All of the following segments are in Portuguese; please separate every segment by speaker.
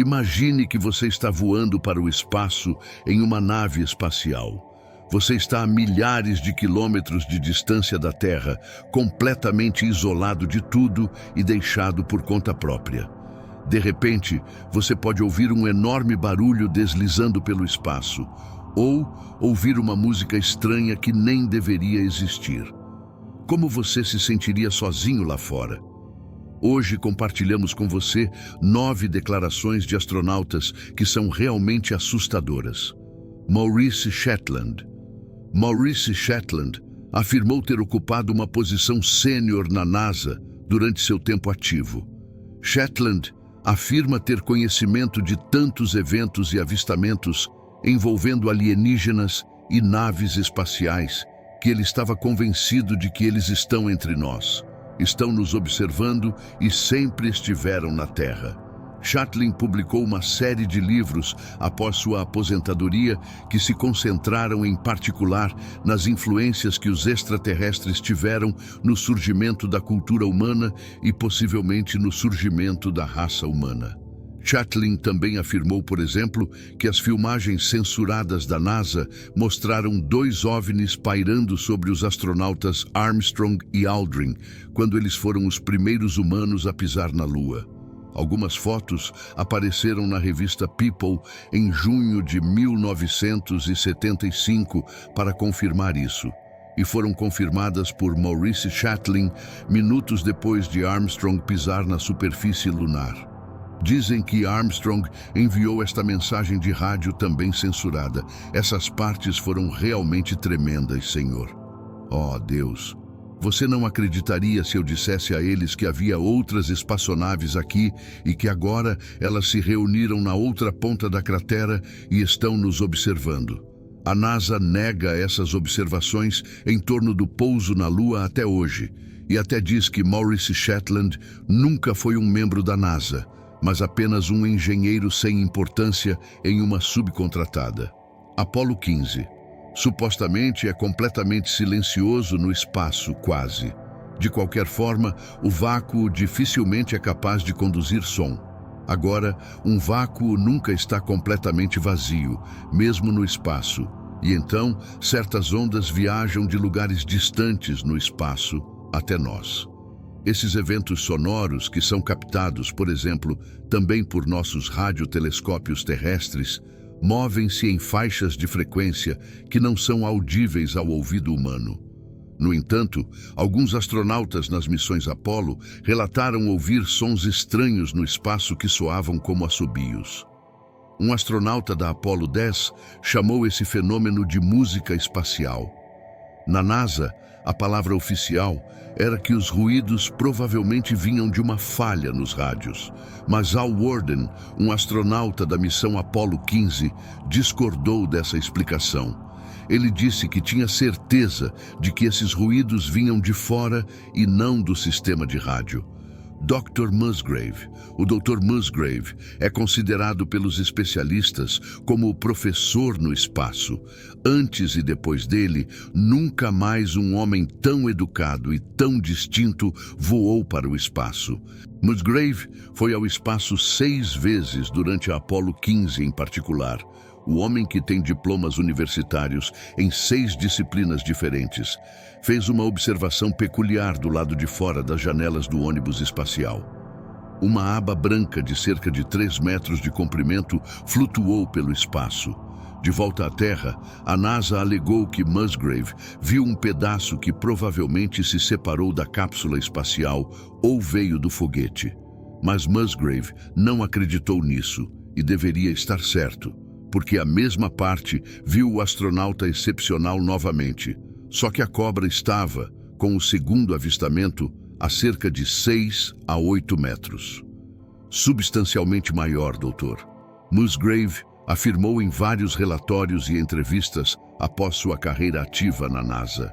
Speaker 1: Imagine que você está voando para o espaço em uma nave espacial. Você está a milhares de quilômetros de distância da Terra, completamente isolado de tudo e deixado por conta própria. De repente, você pode ouvir um enorme barulho deslizando pelo espaço, ou ouvir uma música estranha que nem deveria existir. Como você se sentiria sozinho lá fora? Hoje compartilhamos com você 9 declarações de astronautas que são realmente assustadoras. Maurice Shetland. Maurice Shetland afirmou ter ocupado uma posição sênior na NASA durante seu tempo ativo. Shetland afirma ter conhecimento de tantos eventos e avistamentos envolvendo alienígenas e naves espaciais que ele estava convencido de que eles estão entre nós. Estão nos observando e sempre estiveram na Terra. Shetland publicou uma série de livros após sua aposentadoria que se concentraram em particular nas influências que os extraterrestres tiveram no surgimento da cultura humana e possivelmente no surgimento da raça humana. Shetland também afirmou, por exemplo, que as filmagens censuradas da NASA mostraram 2 OVNIs pairando sobre os astronautas Armstrong e Aldrin, quando eles foram os primeiros humanos a pisar na Lua. Algumas fotos apareceram na revista People em junho de 1975 para confirmar isso, e foram confirmadas por Maurice Shetland minutos depois de Armstrong pisar na superfície lunar. Dizem que Armstrong enviou esta mensagem de rádio também censurada. Essas partes foram realmente tremendas, Senhor. Oh, Deus! Você não acreditaria se eu dissesse a eles que havia outras espaçonaves aqui e que agora elas se reuniram na outra ponta da cratera e estão nos observando. A NASA nega essas observações em torno do pouso na Lua até hoje e até diz que Maurice Shetland nunca foi um membro da NASA, mas apenas um engenheiro sem importância em uma subcontratada. Apollo 15. Supostamente é completamente silencioso no espaço, quase. De qualquer forma, o vácuo dificilmente é capaz de conduzir som. Agora, um vácuo nunca está completamente vazio, mesmo no espaço. E então, certas ondas viajam de lugares distantes no espaço até nós. Esses eventos sonoros que são captados, por exemplo, também por nossos radiotelescópios terrestres, movem-se em faixas de frequência que não são audíveis ao ouvido humano. No entanto, alguns astronautas nas missões Apollo relataram ouvir sons estranhos no espaço que soavam como assobios. Um astronauta da Apollo 10 chamou esse fenômeno de música espacial. Na NASA, a palavra oficial era que os ruídos provavelmente vinham de uma falha nos rádios, mas Al Worden, um astronauta da missão Apollo 15, discordou dessa explicação. Ele disse que tinha certeza de que esses ruídos vinham de fora e não do sistema de rádio. Dr. Musgrave. O Dr. Musgrave é considerado pelos especialistas como o professor no espaço. Antes e depois dele, nunca mais um homem tão educado e tão distinto voou para o espaço. Musgrave foi ao espaço 6 vezes durante a Apollo 15 em particular. O homem, que tem diplomas universitários em 6 disciplinas diferentes, fez uma observação peculiar do lado de fora das janelas do ônibus espacial. Uma aba branca de cerca de 3 metros de comprimento flutuou pelo espaço. De volta à Terra, a NASA alegou que Musgrave viu um pedaço que provavelmente se separou da cápsula espacial ou veio do foguete. Mas Musgrave não acreditou nisso e deveria estar certo, porque a mesma parte viu o astronauta excepcional novamente. Só que a cobra estava, com o segundo avistamento, a cerca de 6 a 8 metros. Substancialmente maior, doutor. Musgrave afirmou em vários relatórios e entrevistas após sua carreira ativa na NASA.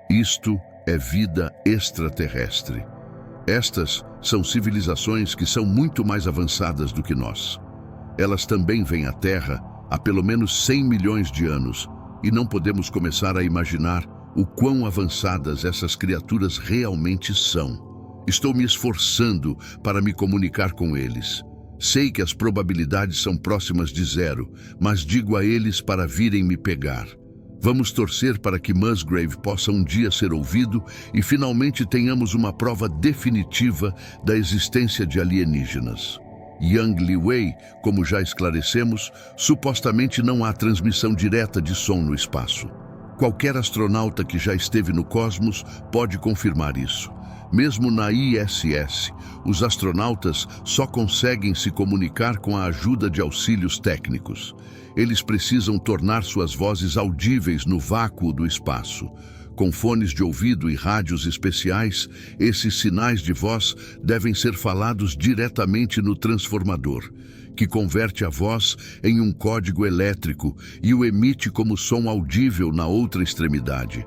Speaker 1: Isto é vida extraterrestre. Estas são civilizações que são muito mais avançadas do que nós. Elas também vêm à Terra há pelo menos 100 milhões de anos, e não podemos começar a imaginar o quão avançadas essas criaturas realmente são. Estou me esforçando para me comunicar com eles. Sei que as probabilidades são próximas de zero, mas digo a eles para virem me pegar. Vamos torcer para que Musgrave possa um dia ser ouvido e finalmente tenhamos uma prova definitiva da existência de alienígenas. Yang Liwei, como já esclarecemos, supostamente não há transmissão direta de som no espaço. Qualquer astronauta que já esteve no cosmos pode confirmar isso. Mesmo na ISS, os astronautas só conseguem se comunicar com a ajuda de auxílios técnicos. Eles precisam tornar suas vozes audíveis no vácuo do espaço. Com fones de ouvido e rádios especiais, esses sinais de voz devem ser falados diretamente no transformador, que converte a voz em um código elétrico e o emite como som audível na outra extremidade.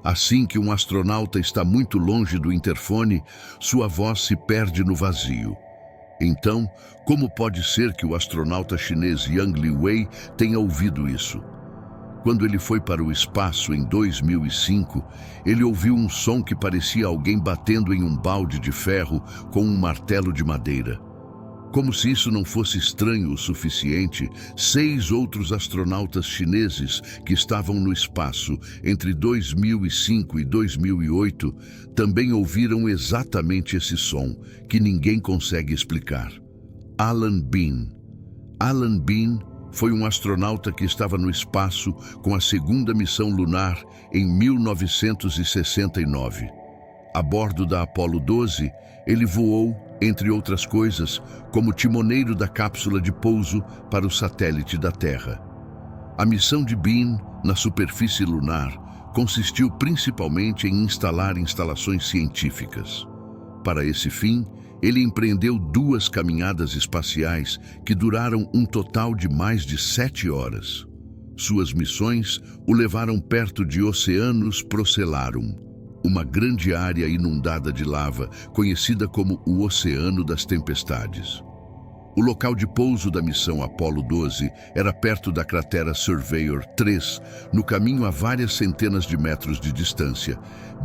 Speaker 1: Assim que um astronauta está muito longe do interfone, sua voz se perde no vazio. Então, como pode ser que o astronauta chinês Yang Liwei tenha ouvido isso? Quando ele foi para o espaço em 2005, ele ouviu um som que parecia alguém batendo em um balde de ferro com um martelo de madeira. Como se isso não fosse estranho o suficiente, 6 outros astronautas chineses que estavam no espaço entre 2005 e 2008 também ouviram exatamente esse som, que ninguém consegue explicar. Alan Bean. Alan Bean foi um astronauta que estava no espaço com a segunda missão lunar em 1969. A bordo da Apollo 12, ele voou, entre outras coisas, como timoneiro da cápsula de pouso para o satélite da Terra. A missão de Bean na superfície lunar consistiu principalmente em instalar instalações científicas. Para esse fim, ele empreendeu 2 caminhadas espaciais que duraram um total de mais de 7 horas. Suas missões o levaram perto de Oceanus Procellarum, uma grande área inundada de lava, conhecida como o Oceano das Tempestades. O local de pouso da missão Apollo 12 era perto da cratera Surveyor 3, no caminho a várias centenas de metros de distância.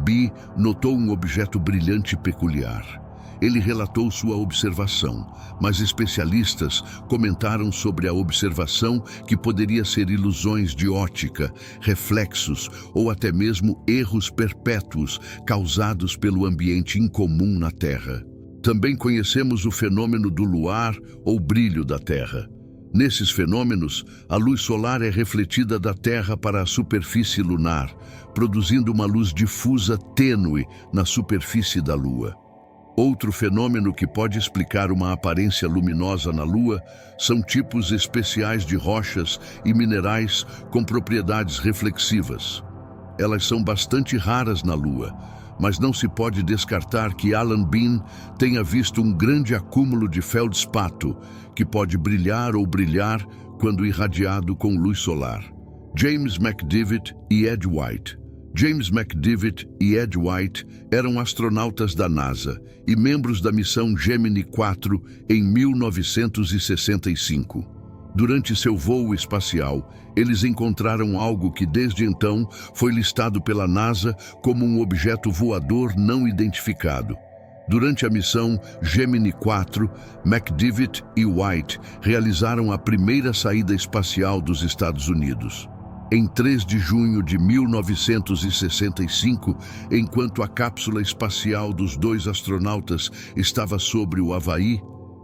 Speaker 1: Bee notou um objeto brilhante e peculiar. Ele relatou sua observação, mas especialistas comentaram sobre a observação que poderia ser ilusões de ótica, reflexos ou até mesmo erros perpétuos causados pelo ambiente incomum na Terra. Também conhecemos o fenômeno do luar ou brilho da Terra. Nesses fenômenos, a luz solar é refletida da Terra para a superfície lunar, produzindo uma luz difusa tênue na superfície da Lua. Outro fenômeno que pode explicar uma aparência luminosa na Lua são tipos especiais de rochas e minerais com propriedades reflexivas. Elas são bastante raras na Lua, mas não se pode descartar que Alan Bean tenha visto um grande acúmulo de feldspato que pode brilhar ou brilhar quando irradiado com luz solar. James McDivitt e Ed White. James McDivitt e Ed White eram astronautas da NASA e membros da missão Gemini 4 em 1965. Durante seu voo espacial, eles encontraram algo que desde então foi listado pela NASA como um objeto voador não identificado. Durante a missão Gemini 4, McDivitt e White realizaram a primeira saída espacial dos Estados Unidos. Em 3 de junho de 1965, enquanto a cápsula espacial dos 2 astronautas estava sobre o Havaí,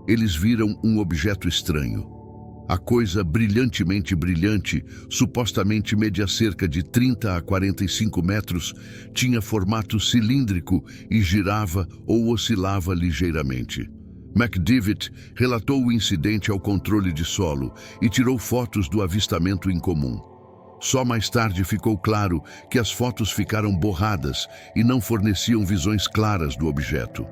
Speaker 1: eles viram um objeto estranho. A coisa brilhantemente brilhante, supostamente media cerca de 30 a 45 metros, tinha formato cilíndrico e girava ou oscilava ligeiramente. McDivitt relatou o incidente ao controle de solo e tirou fotos do avistamento incomum. Só mais tarde ficou claro que as fotos ficaram borradas e não forneciam visões claras do objeto.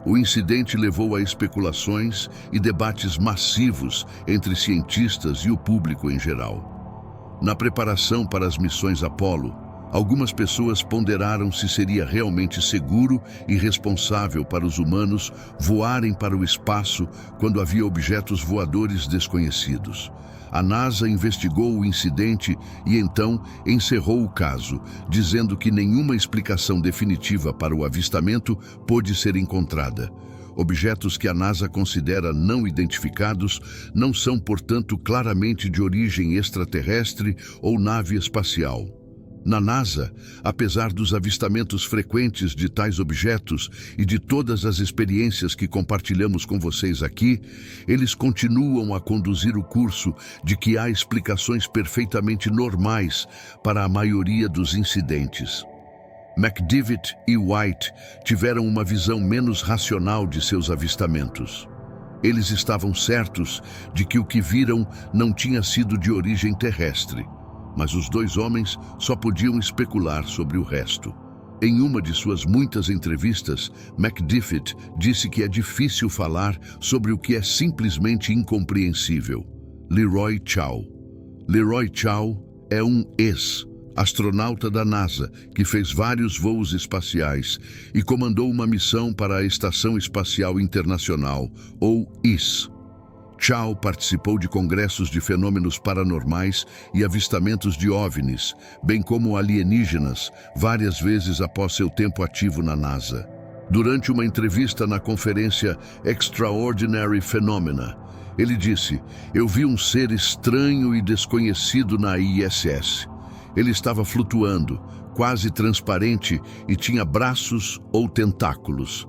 Speaker 1: O incidente levou a especulações e debates massivos entre cientistas e o público em geral. Na preparação para as missões Apollo, algumas pessoas ponderaram se seria realmente seguro e responsável para os humanos voarem para o espaço quando havia objetos voadores desconhecidos. A NASA investigou o incidente e então encerrou o caso, dizendo que nenhuma explicação definitiva para o avistamento pôde ser encontrada. Objetos que a NASA considera não identificados não são, portanto, claramente de origem extraterrestre ou nave espacial. Na NASA, apesar dos avistamentos frequentes de tais objetos e de todas as experiências que compartilhamos com vocês aqui, eles continuam a conduzir o curso de que há explicações perfeitamente normais para a maioria dos incidentes. McDivitt e White tiveram uma visão menos racional de seus avistamentos. Eles estavam certos de que o que viram não tinha sido de origem terrestre, mas os dois homens só podiam especular sobre o resto. Em uma de suas muitas entrevistas, McDivitt disse que é difícil falar sobre o que é simplesmente incompreensível. Leroy Chiao. Leroy Chiao é um ex-astronauta da NASA que fez vários voos espaciais e comandou uma missão para a Estação Espacial Internacional, ou ISS. Chiao participou de congressos de fenômenos paranormais e avistamentos de OVNIs, bem como alienígenas, várias vezes após seu tempo ativo na NASA. Durante uma entrevista na conferência Extraordinary Phenomena, ele disse: "Eu vi um ser estranho e desconhecido na ISS. Ele estava flutuando, quase transparente e tinha braços ou tentáculos."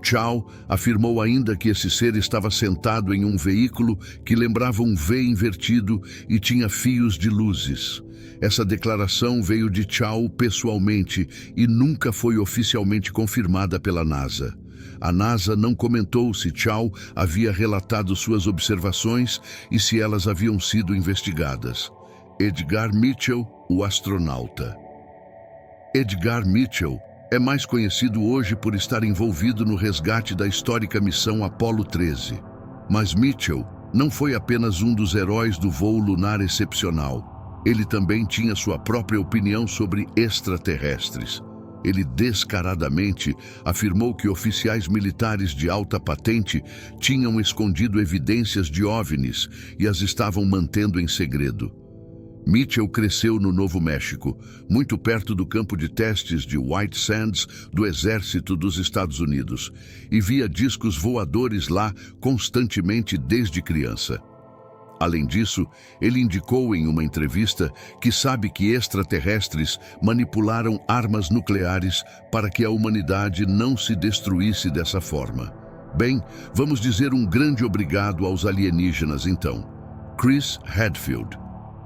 Speaker 1: Chiao afirmou ainda que esse ser estava sentado em um veículo que lembrava um V invertido e tinha fios de luzes. Essa declaração veio de Chiao pessoalmente e nunca foi oficialmente confirmada pela NASA. A NASA não comentou se Chiao havia relatado suas observações e se elas haviam sido investigadas. Edgar Mitchell, o astronauta. Edgar Mitchell é mais conhecido hoje por estar envolvido no resgate da histórica missão Apollo 13. Mas Mitchell não foi apenas um dos heróis do voo lunar excepcional. Ele também tinha sua própria opinião sobre extraterrestres. Ele descaradamente afirmou que oficiais militares de alta patente tinham escondido evidências de OVNIs e as estavam mantendo em segredo. Mitchell cresceu no Novo México, muito perto do campo de testes de White Sands do Exército dos Estados Unidos, e via discos voadores lá constantemente desde criança. Além disso, ele indicou em uma entrevista que sabe que extraterrestres manipularam armas nucleares para que a humanidade não se destruísse dessa forma. Bem, vamos dizer um grande obrigado aos alienígenas então. Chris Hadfield.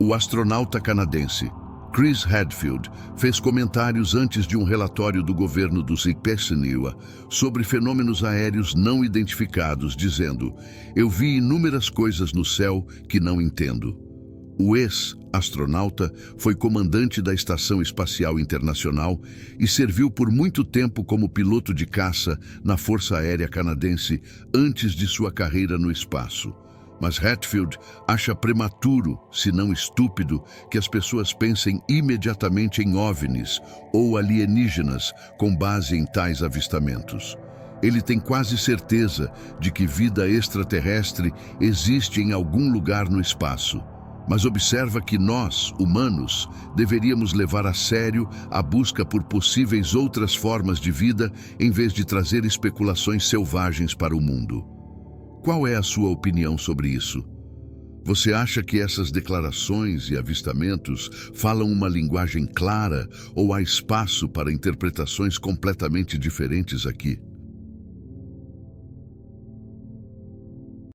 Speaker 1: O astronauta canadense Chris Hadfield fez comentários antes de um relatório do governo do Zipesniwa sobre fenômenos aéreos não identificados, dizendo: "Eu vi inúmeras coisas no céu que não entendo." O ex-astronauta foi comandante da Estação Espacial Internacional e serviu por muito tempo como piloto de caça na Força Aérea Canadense antes de sua carreira no espaço. Mas Hadfield acha prematuro, se não estúpido, que as pessoas pensem imediatamente em OVNIs ou alienígenas com base em tais avistamentos. Ele tem quase certeza de que vida extraterrestre existe em algum lugar no espaço, mas observa que nós, humanos, deveríamos levar a sério a busca por possíveis outras formas de vida em vez de trazer especulações selvagens para o mundo. Qual é a sua opinião sobre isso? Você acha que essas declarações e avistamentos falam uma linguagem clara ou há espaço para interpretações completamente diferentes aqui?